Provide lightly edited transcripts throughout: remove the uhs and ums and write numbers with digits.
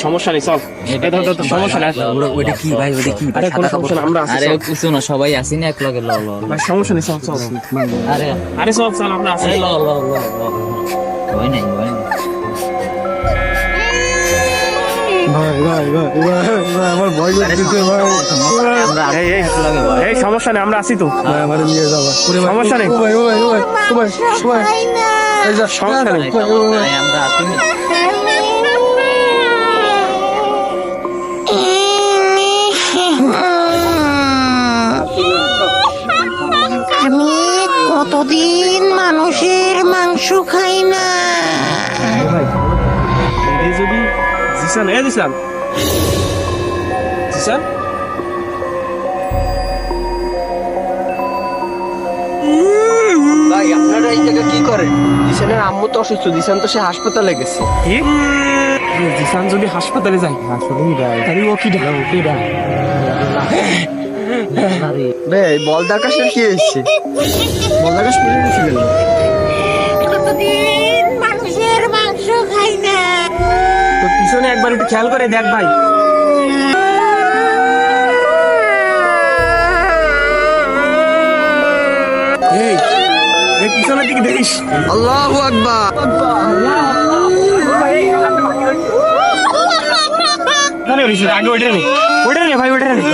সমস্যা নেই, চল। সমস্যা নেই, ওইটা কি ভাই, ওইটা কি? আরে কোনো সমস্যা না, আমরা আছি। আরে কিছু না, সবাই আসি না এক লগে। ল ল ভাই সমস্যা নেই, চল চল। আরে আরে চল চল, আমরা আছি। ল ল ল ভয় নাই, ভয় নাই। আমার ভয় লাগতেছে ভাই। আমরা এক লগে ভয়। এই সমস্যা নেই, আমরা আছি তো। ভাই আমারে নিয়ে যাও ভাই। সমস্যা নেই। ও ভাই, ও ভাই, ও ভাই, ও ভাই, ও ভাই। এই যা, সমস্যা নেই। নাই, আমরা আসি না। আমি কতদিন মানুষের মাংস খাই না। এই যদি জিসান, জিসান জিসান, ভাই আপনারা এই জায়গায় কি করেন? জিসানের আম্মু তো অসুস্থ, জিসান তো সে হাসপাতালে গেছে। কি জিসান যদি হাসপাতালে যায়? তাহলে ও কি ডাক? ভাই বলদার কাছে কি হয়েছে? বলদার কাছে কি হয়েছে? কতদিন মানুষের মাংস খাই না। তো পিছনে একবার একটু খেয়াল করে দেখ ভাই। এই এই পিছনের দিকে দেখিস। আল্লাহু আকবার। আগে ওইটা নেই, ওইটা নেই ভাই, ওইটা নেই।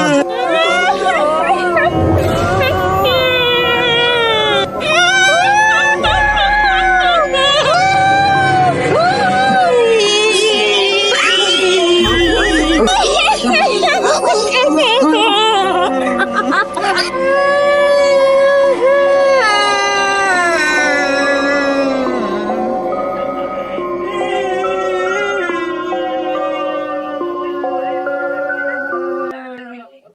Ha ha ha ha!